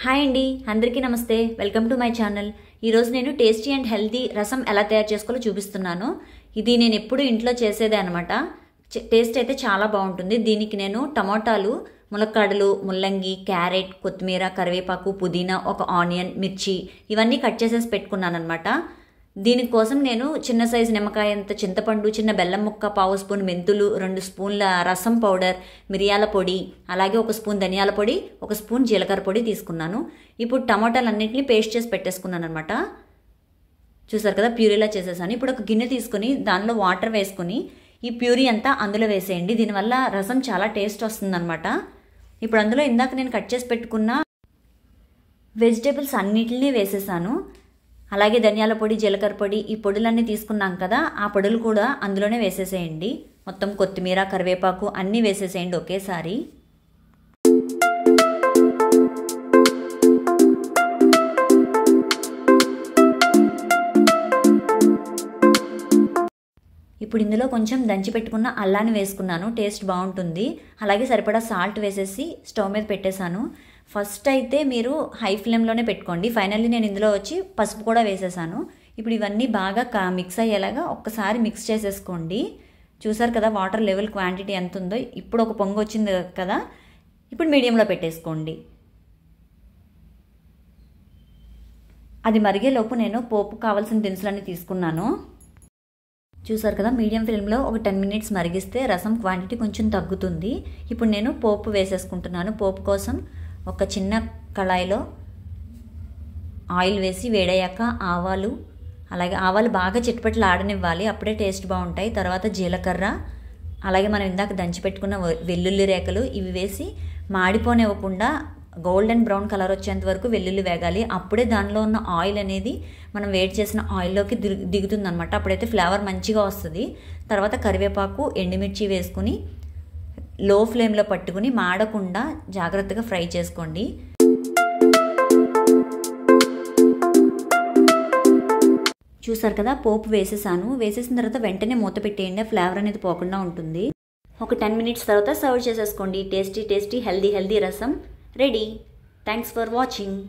Hi అండి, అందరికీ నమస్తే. Welcome to my channel. ఈరోజు నేను టేస్టీ అండ్ హెల్తీ రసం ఎలా తయారు చేసుకోవాలో చూపిస్తున్నాను. ఇది నేను ఎప్పుడు ఇంట్లో చేసేదే అనమాట. టేస్ట్ అయితే చాలా బాగుంటుంది. దీనికి నేను టమాటాలు, ములక్కాడలు, ముల్లంగి, క్యారెట్, కొత్తిమీర, కరివేపాకు, పుదీనా, ఒక ఆనియన్, మిర్చి ఇవన్నీ కట్ చేసేసి పెట్టుకున్నాను అనమాట. దీనికోసం నేను చిన్న సైజు నిమ్మకాయ అంత చింతపండు, చిన్న బెల్లం ముక్క, పావు స్పూన్ మెంతులు, 2 స్పూన్ల రసం పౌడర్, మిరియాల పొడి, అలాగే 1 స్పూన్ ధనియాల పొడి, 1 స్పూన్ జీలకర్ర పొడి తీసుకున్నాను. ఇప్పుడు టమాటాలన్నింటినీ పేస్ట్ చేసి పెట్టేసుకున్నాను అనమాట. చూసారు కదా, ప్యూరీలా చేసేసాను. ఇప్పుడు ఒక గిన్నె తీసుకుని దానిలో వాటర్ వేసుకుని ఈ ప్యూరీ అంతా అందులో వేసేయండి. దీనివల్ల రసం చాలా టేస్ట్ వస్తుందన్నమాట. ఇప్పుడు అందులో ఇందాక నేను కట్ చేసి పెట్టుకున్న వెజిటేబుల్స్ అన్నిటినీ వేసేసాను. అలాగే ధనియాల పొడి, జీలకర్ర పొడి, ఈ పొడులన్నీ తీసుకున్నాం కదా, ఆ పొడులు కూడా అందులోనే వేసేసేయండి. మొత్తం కొత్తిమీర, కరివేపాకు అన్నీ వేసేసేయండి ఒకేసారి. ఇప్పుడు ఇందులో కొంచెం దంచి పెట్టుకున్న అల్లాన్ని వేసుకున్నాను, టేస్ట్ బాగుంటుంది. అలాగే సరిపడా సాల్ట్ వేసేసి స్టవ్ మీద పెట్టేశాను. ఫస్ట్ అయితే మీరు హై ఫ్లేమ్లోనే పెట్టుకోండి. ఫైనల్లీ నేను ఇందులో వచ్చి పసుపు కూడా వేసేసాను. ఇప్పుడు ఇవన్నీ బాగా మిక్స్ అయ్యేలాగా ఒక్కసారి మిక్స్ చేసేసుకోండి. చూసారు కదా వాటర్ లెవెల్ క్వాంటిటీ ఎంత ఉందో. ఇప్పుడు ఒక పొంగు వచ్చింది కదా, ఇప్పుడు మీడియంలో పెట్టేసుకోండి. అది మరిగేలోపు నేను పోపు కావాల్సిన దినుసులన్నీ తీసుకున్నాను. చూసారు కదా, మీడియం ఫ్లేమ్లో ఒక 10 మినిట్స్ మరిగిస్తే రసం క్వాంటిటీ కొంచెం తగ్గుతుంది. ఇప్పుడు నేను పోపు వేసేసుకుంటున్నాను. పోపు కోసం ఒక చిన్న కళాయిలో ఆయిల్ వేసి వేడయ్యాక ఆవాలు, అలాగే ఆవాలు బాగా చిట్పట్లు ఆడనివ్వాలి, అప్పుడే టేస్ట్ బాగుంటాయి. తర్వాత జీలకర్ర, అలాగే మనం ఇందాక దంచి పెట్టుకున్న వెల్లుల్లి రేకలు ఇవి వేసి మాడిపోనివ్వకుండా గోల్డెన్ బ్రౌన్ కలర్ వచ్చేంత వరకు వెల్లుల్లి వేగాలి. అప్పుడే దానిలో ఉన్న ఆయిల్ అనేది మనం వేడి చేసిన ఆయిల్లోకి దిగుతుంది అనమాట. అప్పుడైతే ఫ్లేవర్ మంచిగా వస్తుంది. తర్వాత కరివేపాకు, ఎండుమిర్చి వేసుకుని లో ఫ్లేమ్లో పట్టుకుని మాడకుండా జాగ్రత్తగా ఫ్రై చేసుకోండి. చూసారు కదా, పోపు వేసేసాను. వేసేసిన తర్వాత వెంటనే మూత పెట్టేయండి, ఫ్లేవర్ అనేది పోకుండా ఉంటుంది. ఒక 10 మినిట్స్ తర్వాత సర్వ్ చేసేసుకోండి. టేస్టీ హెల్దీ రసం రెడీ. Thanks for watching.